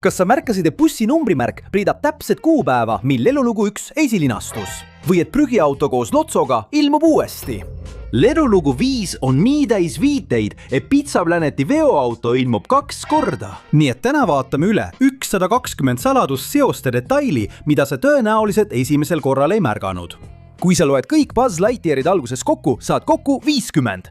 Kas sa märkasid, et bussi numbrimärk priidab täpset kuupäeva, mil Lelulugu 1 esilinastus? Või et prügiauto koos Lotsoga ilmub uuesti? Lelulugu 5 on nii täis viiteid, et Pitsaplaneti veoauto ilmub 2 korda. Nii et täna vaatame üle 120 saladusseoste detaili, mida sa tõenäoliselt esimesel korral ei märganud. Kui sa loed kõik Buzz Lightyearid alguses kokku, saad kokku 50.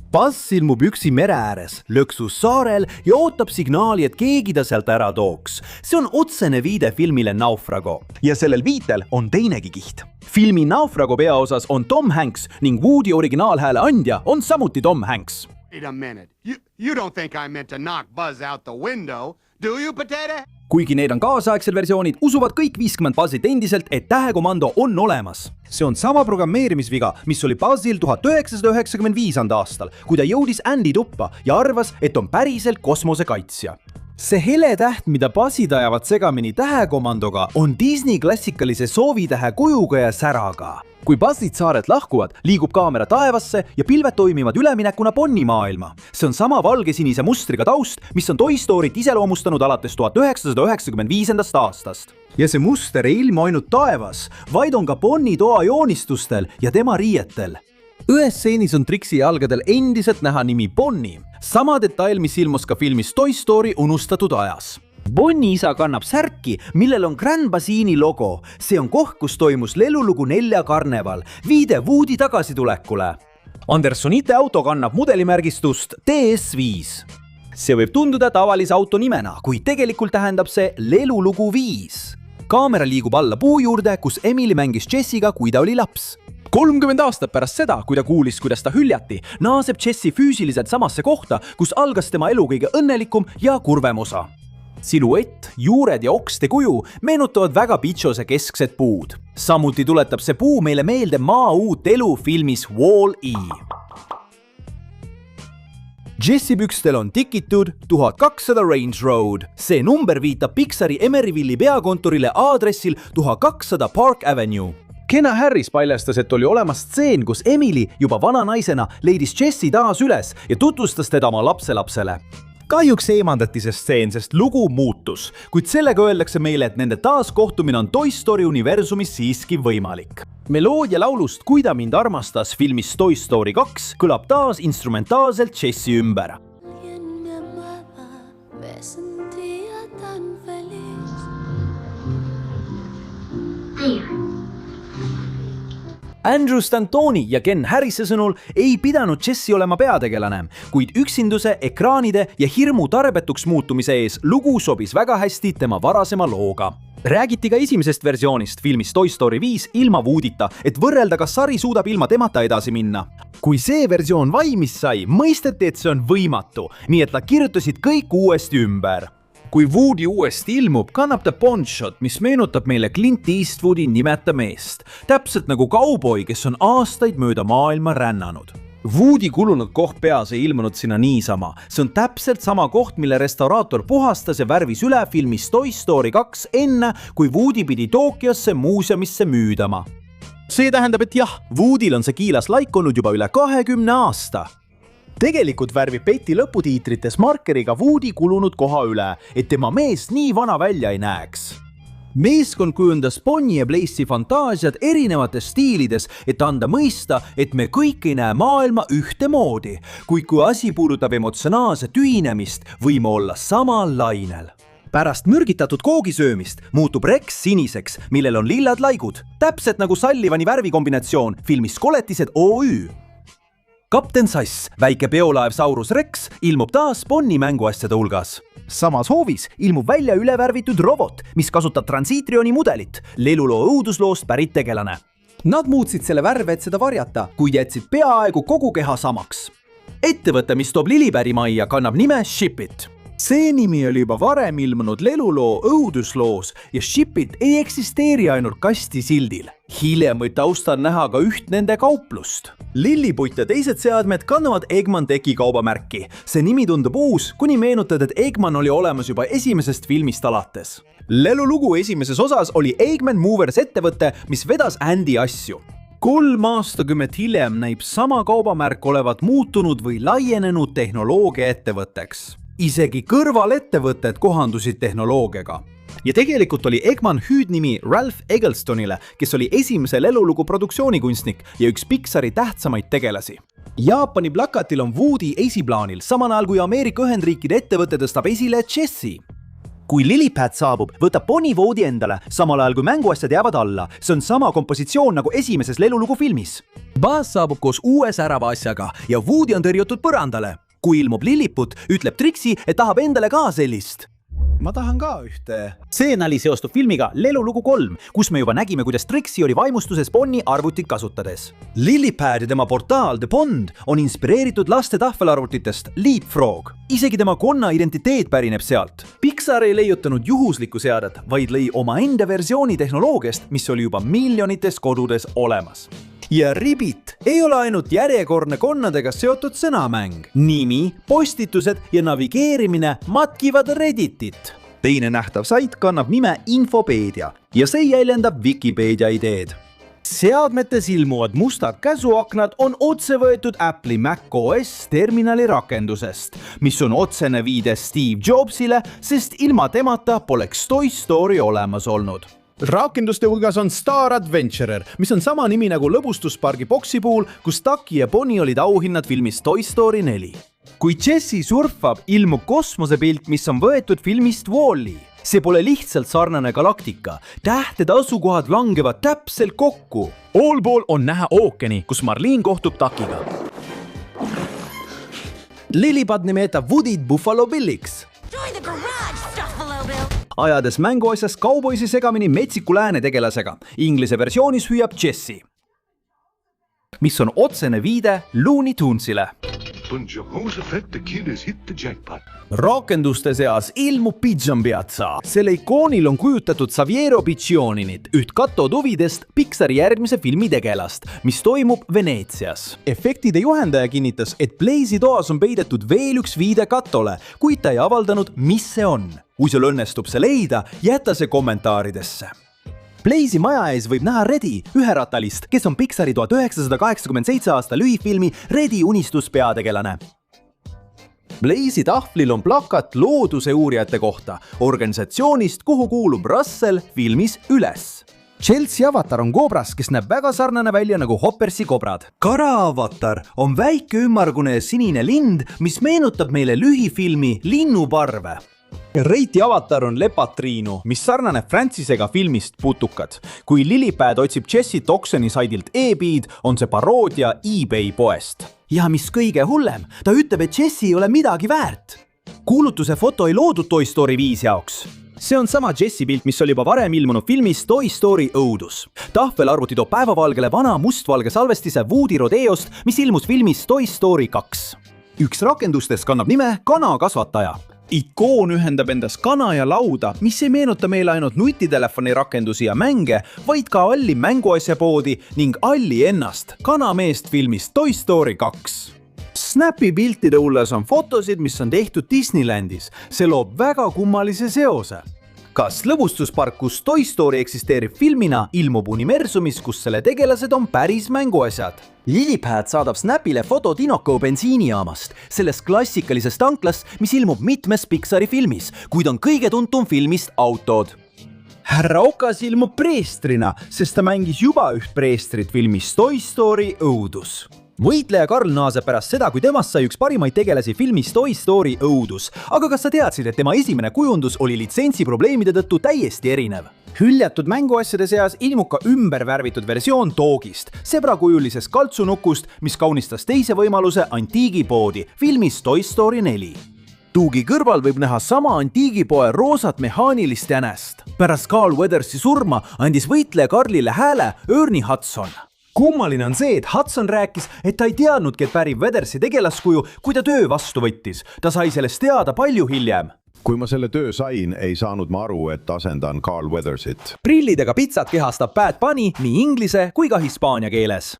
Buzz ilmub üksi mere ääres, Lõksus saarel ja ootab signaali, et keegi ta sealt ära tooks. See on otsene viide filmile Naufrago. Ja sellel viitel on teinegi kiht. Filmi Naufrago peaosas on Tom Hanks ning Woody originaalhääle andja on samuti Tom Hanks. Wait a minute. You don't think I meant to knock Buzz out the window, do you, potato? Kuigi need on kaasaegsed versioonid, usuvad kõik 50 Buzzit endiselt, et tähekomando on olemas. See on sama programmeerimisviga, mis oli Buzzil 1995. aastal, kui ta jõudis Andy tuppa ja arvas, et on päriselt kosmosekaitsja. See hele täht, mida Buzzid ajavad segamini tähekomandoga, on Disney klassikalise soovitähe kujuga ja säraga. Kui Buzzid saaret lahkuvad, liigub kaamera taevasse ja pilved toimivad üleminekuna Bonni maailma. See on sama valgesinise mustriga taust, mis on Toy Storyt iseloomustanud alates 1995. aastast. Ja see muster ei ilmu ainult taevas, vaid on ka Bonni toa joonistustel ja tema riietel. Ühes stseenis on Trixie jalgadel endiselt näha nimi Bonni. Sama detail, mis ilmus ka filmis Toy Story unustatud ajas. Bonni isa kannab särki, millel on Grand Bassini logo. See on koht, kus toimus Lelulugu 4 karneval, viide Woody tagasitulekule. Andersonite auto kannab mudelimärgistust DS5. See võib tunduda tavalise auto nimena, kuid tegelikult tähendab see Lelulugu 5. Kaamera liigub alla puu juurde, kus Emily mängis Jessiga, kui ta oli laps. 30 aastat pärast seda, kui ta kuulis, kuidas ta hüljati, naaseb Jessie füüsiliselt samasse kohta, kus algas tema elu kõige õnnelikum ja kurvem osa. Siluett, juured ja okste kuju meenutavad väga Pitchose keskset puud. Samuti tuletab see puu meile meelde maa uut elu filmis Wall-E. Jessie pükstel on tikitud 1200 Range Road. See number viitab Pixari Emeryville'i peakontorile aadressil 1200 Park Avenue. Kena Harris paljastas, et oli olemas stseen, kus Emily juba vana naisena leidis Jessie taas üles ja tutvustas teda oma lapselapsele. Kahjuks eemandati see stseen, sest lugu muutus, kuid sellega öeldakse meile, et nende taaskohtumine on Toy Story universumis siiski võimalik. Meloodia laulust Kui ta mind armastas filmis Toy Story 2 kõlab taas instrumentaalselt Jessie ümber. Andrew Stantoni ja Ken Harrise sõnul ei pidanud Jessie olema peategelane, kuid üksinduse, ekraanide ja hirmu tarbetuks muutumise ees lugu sobis väga hästi tema varasema looga. Räägiti ka esimesest versioonist filmis Toy Story 5 ilma Woodita, et võrrelda, kas sari suudab ilma temata edasi minna. Kui see versioon valmis sai, mõisteti, et see on võimatu, nii et nad kirjutasid kõik uuesti ümber. Kui Woody uuesti ilmub, kannab ta ponchot, mis meenutab meile Clint Eastwoodi nimeta meest. Täpselt nagu kauboi, kes on aastaid mööda maailma rännanud. Woody kulunud koht peas ei ilmunud sinna niisama. See on täpselt sama koht, mille restauraator puhastas ja värvis üle filmis Toy Story 2 enne, kui Woody pidi Tokyosse muuseumisse müüdama. See tähendab, et jah, Woodil on see kiilas laikolnud juba üle 20 aasta. Tegelikult värvib Betty lõputiitrites markeriga Woody kulunud koha üle, et tema mees nii vana välja ei näeks. Meeskond kujundas Bonnie ja Blaze'i fantaasiad erinevates stiilides, et anda mõista, et me kõik ei näe maailma ühtemoodi, kuid kui asi puudutab emotsionaalset ühinemist, võime olla samal lainel. Pärast mürgitatud koogisöömist muutub Rex siniseks, millel on lillad laigud, täpselt nagu Sullivani värvikombinatsioon filmis Koletised OÜ. Kapten Sass, väike peolaev Saurus Rex, ilmub taas Bonni mänguasjade hulgas. Samas hoovis ilmub välja ülevärvitud robot, mis kasutab Transitrioni mudelit, Leluloo õudusloost pärit tegelane. Nad muutsid selle värve, et seda varjata, kuid jätsid peaaegu kogu keha samaks. Ettevõte, mis toob Lilipäri majja, kannab nime Shipit. See nimi oli juba varem ilmunud Leluloo õudusloos ja Shipit ei eksisteeri ainult kasti sildil. Hiljem võib taustal näha ka üht nende kauplust. Lilliputt ja teised seadmed kannavad Eggman Techi kaubamärki. See nimi tundub uus, kuni meenutad, et Eggman oli olemas juba esimesest filmist alates. Lelulugu esimeses osas oli Eggman Movers ettevõte, mis vedas Andy asju. 3 aastakümmet hiljem näib sama kaubamärk olevat muutunud või laienenud tehnoloogia ettevõtteks. isegi kõrvalettevõtted kohandusid tehnoloogiaga. Ja tegelikult oli Eggman hüüdnimi Ralph Egglestonile, kes oli esimese lelulugu produktsioonikunstnik ja üks Pixari tähtsamaid tegelasi. Jaapani plakatil on Woody esiplaanil, samal ajal kui Ameerika Ühendriikide ettevõte tõstab esile Jessie. Kui Lillipad saabub, võtab Bonnie Woody endale, samal ajal kui mänguasjad jäävad alla. See on sama kompositsioon nagu esimeses lelulugu filmis. Buzz saabub koos uue särava asjaga ja Woody on tõrjutud põrandale. Kui ilmub Lilliput, ütleb Trixie, et tahab endale ka sellist. Ma tahan ka ühte. See nali seostub filmiga Lelulugu 3, kus me juba nägime, kuidas Trixie oli vaimustuses Bonnie arvutit kasutades. Lillipad ja tema portaal The Pond on inspireeritud laste tahvelarvutitest Leapfrog. Isegi tema konna identiteet pärineb sealt. Pixar ei leiutanud juhuslikku seadet, vaid lõi omaenda versiooni tehnoloogiast, mis oli juba miljonites kodudes olemas. Ja Ribbit ei ole ainult järjekordne konnadega seotud sõnamäng. Nimi, postitused ja navigeerimine matkivad Redditit. Teine nähtav sait kannab nime Infopedia ja see jäljendab Wikipedia ideed. Seadmetes ilmuvad mustad käsuaknad on otse võetud Apple'i macOS terminali rakendusest, mis on otsene viide Steve Jobsile, sest ilma temata poleks Toy Story olemas olnud. Rakenduste hulgas on Star Adventurer, mis on sama nimi nagu lõbustuspargi boksi puhul, kus Ducky ja Bonnie olid auhinnad filmis Toy Story 4. Kui Jessie surfab, ilmub kosmosepilt, mis on võetud filmist Wall-E. See pole lihtsalt sarnane galaktika. Tähtede asukohad langevad täpselt kokku. Allpool on näha ookeani, kus Marlene kohtub Duckiga. Lillipad nimetab Woody't Buffalo Billiks. Join the garage, Buffalo Bill! Ajades mänguasjas kauboisi segamini metsiku lääne tegelasega. Inglise versioonis hüüab Jessie, mis on otsene viide Looney Tunesile. When Jehovah's effect, the kid has hit the jackpot. Rakenduste seas ilmub Pigeon Piazza. Selle ikoonil on kujutatud Saviero Piccioninit, üht katotuvidest Pixari järgmise filmi tegelast, mis toimub Veneetsias. Efektide juhendaja kinnitas, et Blaze'i toas on peidetud veel üks viide katole, kuid ta ei avaldanud, mis see on. Kui sul õnnestub see leida, jäta see kommentaaridesse. Blaze'i maja ees võib näha Reddy, üheratalist, kes on Pixari 1987 aasta lühifilmi Reddy unistus peategelane. Blaze'i tahvlil on plakat looduse uurijate kohta, organisatsioonist, kuhu kuulub Russell filmis Üles. Chelsea avatar on koobras, kes näeb väga sarnane välja nagu Hoppersi kobrad. Kara avatar on väike ümmargune sinine lind, mis meenutab meile lühifilmi Linnuparve. Reiti avatar on Lepatriinu, mis sarnaneb Francisega filmist Putukad. Kui Lillipad otsib Jessie't oksjoni saidilt eBead, on see paroodia eBay poest. Ja mis kõige hullem, ta ütleb, et Jessie ei ole midagi väärt. Kuulutuse foto ei loodud Toy Story 5 jaoks. See on sama Jessie pilt, mis oli juba varem ilmunud filmis Toy Story õudus. Tahvelarvuti toob päevavalgele vana mustvalge salvestise Woody Rodeost, mis ilmus filmis Toy Story 2. Üks rakendustest kannab nime Kanakasvataja. Ikoon ühendab endas kana ja lauda, mis ei meenuta meile ainult nutitelefoni rakendusi ja mänge, vaid ka Alli mänguasjapoodi ning Alli ennast, kanameest filmist Toy Story 2. Snapi piltide hulles on fotosid, mis on tehtud Disneylandis. See loob väga kummalise seose. Kas lõbustuspark, kus Toy Story eksisteerib filmina, ilmub universumis, kus selle tegelased on päris mänguasjad? Lillipad saadab Snapile foto Dinoco bensiinijaamast, sellest klassikalisest tanklast, mis ilmub mitmes Pixari filmis, kuid on kõige tuntum filmist Autod. Härra Okas ilmub preestrina, sest ta mängis juba üht preestrit filmis Toy Story õudus. Võitleja Karl naaseb pärast seda, kui temast sai üks parimaid tegelasi filmis Toy Story õudus. Aga kas sa teadsid, et tema esimene kujundus oli litsentsi probleemide tõttu täiesti erinev? Hüljatud mänguasjade seas ilmub ka ümbervärvitud versioon Dogist, sebrakujulisest kaltsunukust, mis kaunistas teise võimaluse antiigipoodi filmis Toy Story 4. Tuugi kõrval võib näha sama antiigipoe roosat mehaanilist jänest. Pärast Carl Weathersi surma andis võitleja Karlile hääle Ernie Hudson. Kummaline on see, et Hudson rääkis, et ta ei teadnudki, et pärib Weathersi tegelaskuju, kui ta töö vastu võttis. Ta sai sellest teada palju hiljem. Kui ma selle töö sain, ei saanud ma aru, et asendan Carl Weathersit. Prillidega pitsat kehastab Bad Bunny nii inglise kui ka hispaania keeles.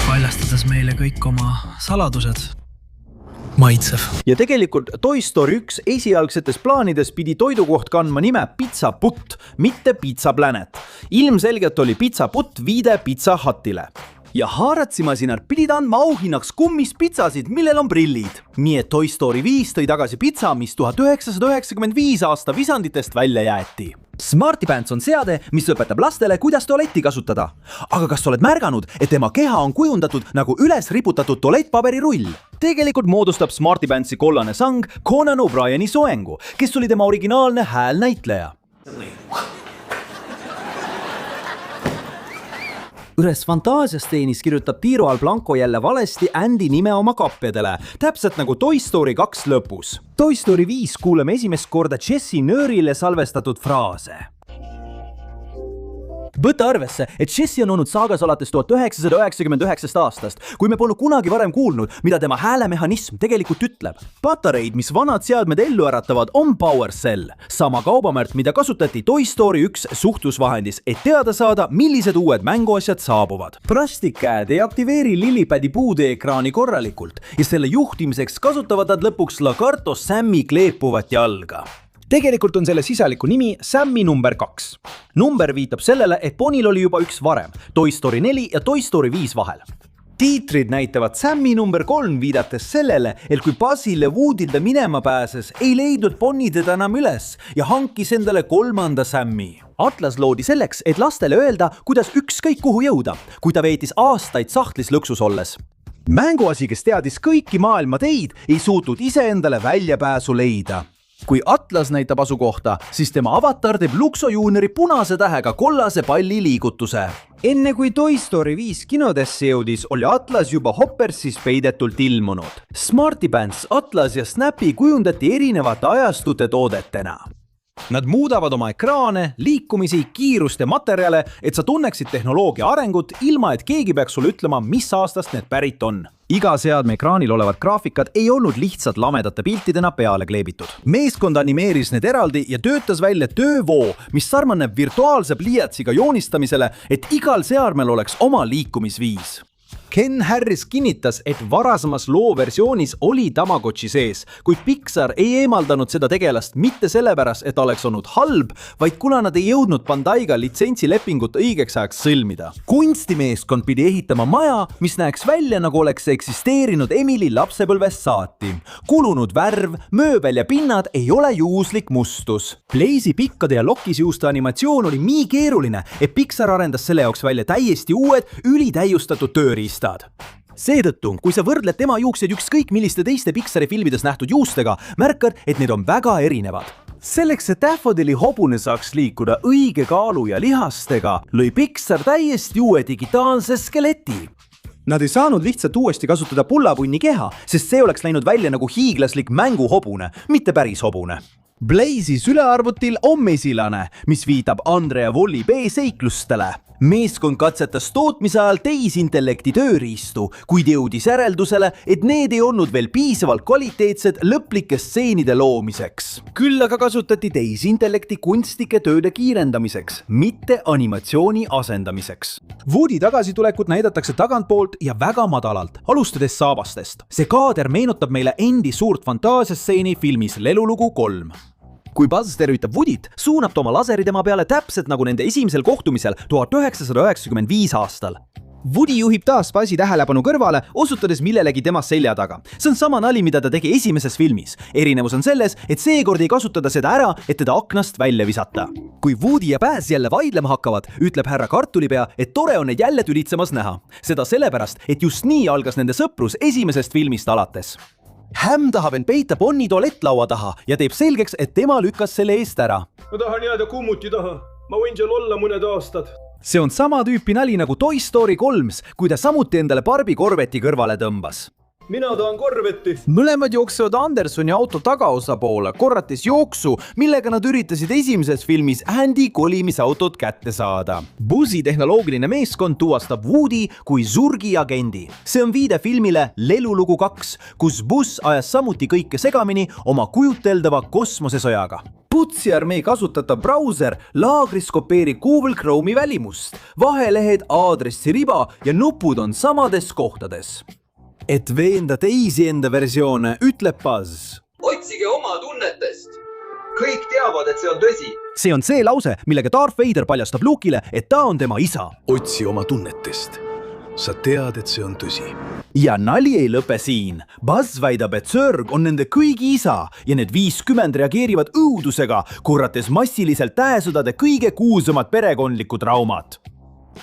Paljastades meile kõik oma saladused. Maitsev. Ja tegelikult Toy Story 1 esialgsetes plaanides pidi toidukoht kandma nime Pizza Putt, mitte Pizza Planet. Ilmselgelt oli Pizza Putt viide Pizza Hutile. ja haaratsimasinad pidid andma auhinnaks kummis pitsasid, millel on prillid. Nii et Toy Story 5 tõi tagasi pitsa, mis 1995 aasta visanditest välja jäeti. SmartyPants on seade, mis õpetab lastele, kuidas tualetti kasutada. Aga kas oled märganud, et tema keha on kujundatud nagu üles riputatud tualettpaberirull? Tegelikult moodustab SmartyPantsi kollane sang Conan O'Brieni soengu, kes oli tema originaalne häälnäitleja. Ühes fantaasiasteenis kirjutab Piero Alblanco jälle valesti Andy nime oma kappedele, täpselt nagu Toy Story 2 lõpus. Toy Story 5 kuuleme esimest korda Jessie nöörile salvestatud fraase. Võta arvesse, et Jessie on olnud saagas alates 1999 aastast, kui me pole kunagi varem kuulnud, mida tema häälemehhanism tegelikult ütleb. Patareid, mis vanad seadmed ellu äratavad, on PowerCell, sama kaubamärk, mida kasutati Toy Story 1 suhtlusvahendis, et teada saada, millised uued mänguasjad saabuvad. Plastikkäed ei aktiveeri Lillipädi puudeekraani korralikult ja selle juhtimiseks kasutavad nad lõpuks Lagarto Sammy kleepuvat jalga. Tegelikult on selle sisaliku nimi Sammy number 2. Number viitab sellele, et Bonil oli juba üks varem, Toy Story 4 ja Toy Story 5 vahel. Tiitrid näitavad Sammy number 3 viidates sellele, et kui Buzzil ja Woodil ta minema pääses, ei leidnud Bonnie teda enam üles ja hankis endale 3. Sammy. Atlas loodi selleks, et lastele öelda, kuidas ükskõik kuhu jõuda, kui ta veetis aastaid sahtlis lõksus olles. Mänguasi, kes teadis kõiki maailma teid, ei suutnud iseendale väljapääsu leida. Kui Atlas näitab asukohta, siis tema avatar teeb Luxo Juniori punase tähega kollase palli liigutuse. Enne kui Toy Story 5 kinodesse jõudis, oli Atlas juba Hoppersis peidetult ilmunud. SmartyPants, Atlas ja Snappy kujundati erinevate ajastute toodetena. Nad muudavad oma ekraane, liikumisi, kiirust ja materjale, et sa tunneksid tehnoloogia arengut, ilma et keegi peaks sulle ütlema, mis aastast need pärit on. Iga seadme ekraanil olevad graafikad ei olnud lihtsalt lamedate piltidena peale kleebitud. Meeskond animeeris need eraldi ja töötas välja töövoo, mis sarnaneb virtuaalse pliiatsiga joonistamisele, et igal seadmel oleks oma liikumisviis. Ken Harris kinnitas, et varasemas looversioonis oli Tamagotchi sees, kuid Pixar ei eemaldanud seda tegelast mitte sellepärast, et oleks olnud halb, vaid kuna nad ei jõudnud Bandaiga litsentsilepingut õigeks ajaks sõlmida. Kunstimeeskond pidi ehitama maja, mis näeks välja, nagu oleks eksisteerinud Emily lapsepõlvest saati. Kulunud värv, mööbel ja pinnad ei ole juhuslik mustus. Blaze'i pikkade ja lokisjuuste animatsioon oli nii keeruline, et Pixar arendas selle jaoks välja täiesti uued, ülitäiustatud tööriistad. Seetõttu, kui sa võrdled tema juukseid ükskõik milliste teiste Pixari filmides nähtud juustega, märkad, et need on väga erinevad. Selleks, et Daffodili hobune saaks liikuda õige kaalu ja lihastega, lõi Pixar täiesti uue digitaalse skeleti. Nad ei saanud lihtsalt uuesti kasutada pullapunni keha, sest see oleks läinud välja nagu hiiglaslik mänguhobune, mitte päris hobune. Blaze'i sülearvutil on mesilane, mis viitab Andre ja Wall-E B seiklustele. Meeskond katsetas tootmise ajal tehisintellekti tööriistu, kuid jõudis järeldusele, et need ei olnud veel piisavalt kvaliteetsed lõplike stseenide loomiseks. Küll aga kasutati tehisintellekti kunstlike tööde kiirendamiseks, mitte animatsiooni asendamiseks. Woody tagasitulekut näidatakse tagantpoolt ja väga madalalt, alustades saabastest. See kaader meenutab meile endi suurt fantaasiastseeni filmis Lelulugu 3. Kui Buzz tervitab Woodyt, suunab ta oma laseri tema peale täpselt nagu nende esimesel kohtumisel 1995 aastal. Woody juhib taas Buzzi tähelepanu kõrvale, osutades millelegi tema selja taga. See on sama nali, mida ta tegi esimeses filmis. Erinevus on selles, et seekord ei kasutada seda ära, et teda aknast välja visata. Kui Woody ja Buzz jälle vaidlema hakkavad, ütleb härra Kartulipea, et tore on neid jälle tülitsemas näha. Seda sellepärast, et just nii algas nende sõprus esimesest filmist alates. Häm tahab end peita Bonnie tualettlaua taha ja teeb selgeks, et tema lükkas selle eest ära. Ma tahan jääda kummuti taha. Ma võin seal olla mõned aastad. See on sama tüüpi nali nagu Toy Story 3, kui ta samuti endale Barbie Corvetti kõrvale tõmbas. Mina tahan Corvetti. Mõlemad jooksevad Andersoni auto tagaosa poole, korrates jooksu, millega nad üritasid esimeses filmis Andy kolimisautot kätte saada. Buzzi tehnoloogiline meeskond tuvastab Woody kui Zurgi agendi. See on viide filmile Lelulugu 2, kus Buzz ajas samuti kõike segamini oma kujuteldava kosmosesõjaga. Putsi armee kasutatav brauser laagris kopeerib Google Chrome'i välimust. Vahelehed, aadressiriba ja nupud on samades kohtades. Et veenda teisi enda versioone, ütleb Buzz. Otsige oma tunnetest. Kõik teavad, et see on tõsi. See on see lause, millega Darth Vader paljastab Luke'ile, et ta on tema isa. Otsi oma tunnetest. sa tead, et see on tõsi. ja nali ei lõpe siin. Buzz väidab, et Zurg on nende kõigi isa ja need 50 reageerivad õudusega, korrates massiliselt tähesõdade kõige kuulsamad perekondlikud traumad.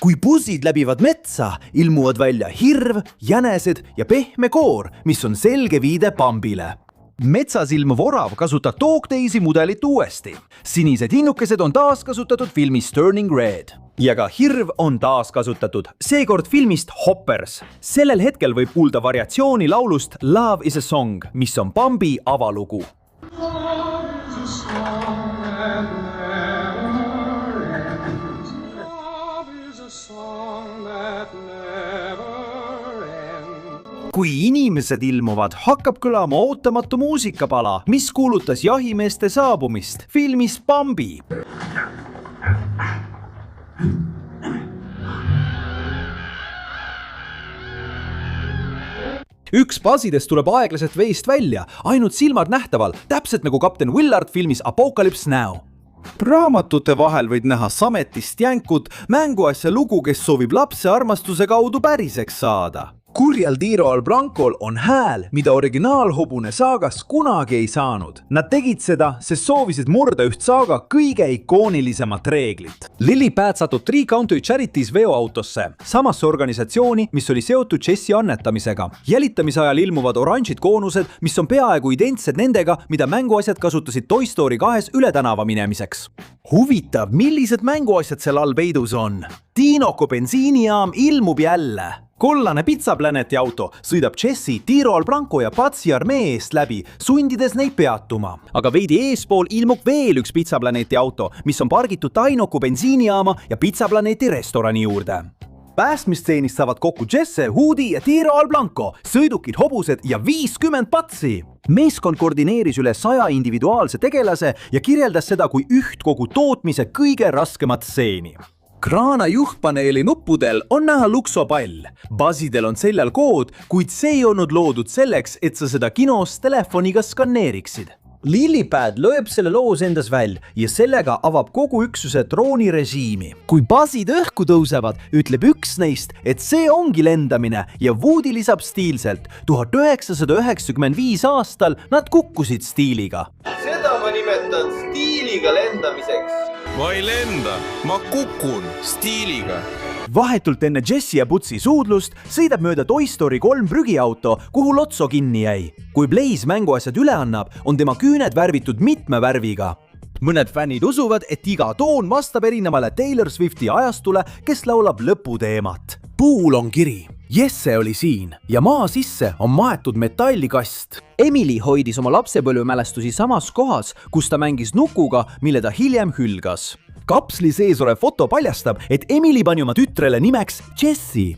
Kui bussid läbivad metsa, ilmuvad välja hirv, jänesed ja pehme koor, mis on selge viide Bambile. Metsas ilmuv orav kasutab Dogdaysi mudelit uuesti. Sinised hinnukesed on taaskasutatud filmist Turning Red. Ja ka hirv on taaskasutatud, seekord filmist Hoppers. Sellel hetkel võib kuulda variatsiooni laulust Love is a Song, mis on Bambi avalugu. Kui inimesed ilmuvad, hakkab kõlama ootamatu muusikapala, mis kuulutas jahimeeste saabumist filmis Bambi. Üks Buzzidest tuleb aeglaselt veest välja, ainult silmad nähtaval, täpselt nagu kapten Willard filmis Apocalypse Now. Raamatute vahel võid näha sametist jänkut, mänguasja lugu, kes soovib lapse armastuse kaudu päriseks saada. Kurjal Tiro al Blancol on hääl, mida originaalhobune saagas kunagi ei saanud. Nad tegid seda, sest soovisid murda üht saaga kõige ikoonilisemat reeglit. Lillipad satub Three Country Charities veoautosse, samasse organisatsiooni, mis oli seotud Jessie annetamisega. Jälitamise ajal ilmuvad oranžid koonused, mis on peaaegu identsed nendega, mida mänguasjad kasutasid Toy Story 2 üle tänava minemiseks. Huvitav, millised mänguasjad seal all peidus on? Dinoco bensiinijaam ilmub jälle. Kollane Pizzaplaneti auto sõidab Jessie, Tiro al Blanco ja Buzzi armee eest läbi, sundides neid peatuma. Aga veidi eespool ilmub veel üks Pizzaplaneti auto, mis on pargitud Dinoco bensiinijaama ja Pizzaplaneti restorani juurde. Päästmisstseenist saavad kokku Jesse, Woody ja Tiro al Blanco, sõidukid, hobused ja 50 patsi. Meeskond koordineeris üle 100 individuaalse tegelase ja kirjeldas seda kui üht kogu tootmise kõige raskemat stseeni. Kraana juhtpaneeli nuppudel on näha luksopall. Buzzidel on seljal kood, kuid see ei olnud loodud selleks, et sa seda kinos telefoniga skanneeriksid. Lillipad lööb selle loos endas välja ja sellega avab kogu üksuse droonirežiimi. Kui Buzzid õhku tõusevad, ütleb üks neist, et see ongi lendamine ja Woody lisab stiilselt. 1995 aastal nad kukkusid stiiliga. Seda ma nimetan stiiliga lendamiseks. Ma ei lenda, ma kukun stiiliga. Vahetult enne Jessie ja Buzzi suudlust sõidab mööda Toy Story 3 prügiauto, kuhu Lotso kinni jäi. Kui Blaze mänguasjad üle annab, on tema küüned värvitud mitme värviga. Mõned fännid usuvad, et iga toon vastab erinevale Taylor Swifti ajastule, kes laulab lõputeemat. Puul on kiri. Jesse oli siin ja maa sisse on maetud metallikast. Emily hoidis oma lapsepõlvemälestusi samas kohas, kus ta mängis nukuga, mille ta hiljem hülgas. Kapsli sees olev foto paljastab, et Emily pani oma tütrele nimeks Jessie.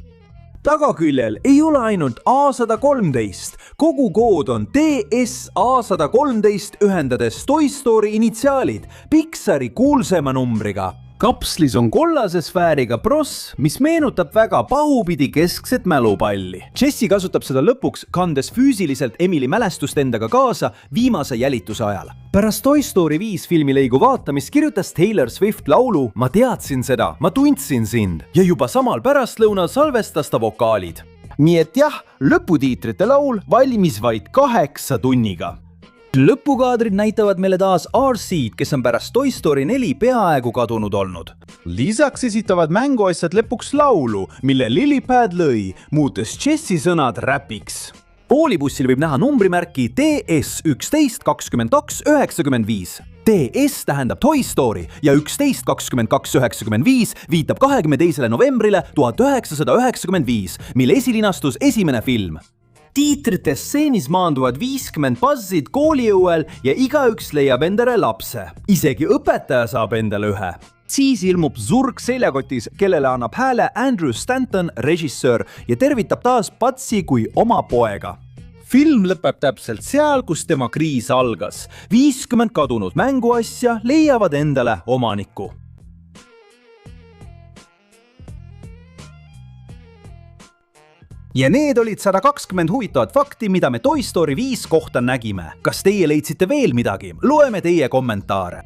Tagaküljel ei ole ainult A113, kogu kood on TS-A113 ühendades Toy Story initsiaalid Pixari kuulsema numbriga. Kapslis on kollase sfääriga pross, mis meenutab väga pahupidi keskset mälupalli. Jessie kasutab seda lõpuks, kandes füüsiliselt Emily mälestust endaga kaasa viimase jälituse ajal. Pärast Toy Story 5 filmilõigu vaatamist kirjutas Taylor Swift laulu "Ma teadsin seda, ma tundsin sind" ja juba samal pärastlõunal salvestas ta vokaalid. Nii et jah, lõputiitrite laul valmis vaid 8 tunniga. Lõpukaadrid näitavad meile taas RC-d, kes on pärast Toy Story 4 peaaegu kadunud olnud. Lisaks esitavad mänguasjad lõpuks laulu, mille Lillipad lõi, muutes Jessie sõnad räpiks. Poolibussil võib näha numbrimärki TS112295. TS tähendab Toy Story ja 112295 viitab 22. novembrile 1995, mille esilinastus esimene film. Tiitrite stseenis maanduvad 50 Buzzid koolijõuel ja igaüks leiab endale lapse. Isegi õpetaja saab endale ühe. Siis ilmub Zurg seljakotis, kellele annab hääle Andrew Stanton, režissöör, ja tervitab taas Buzzi kui oma poega. Film lõpeb täpselt seal, kus tema kriis algas. 50 kadunud mänguasja leiavad endale omanikku. Ja need olid 120 huvitavat fakti, mida me Toy Story 5 kohta nägime. Kas teie leidsite veel midagi? Loeme teie kommentaare.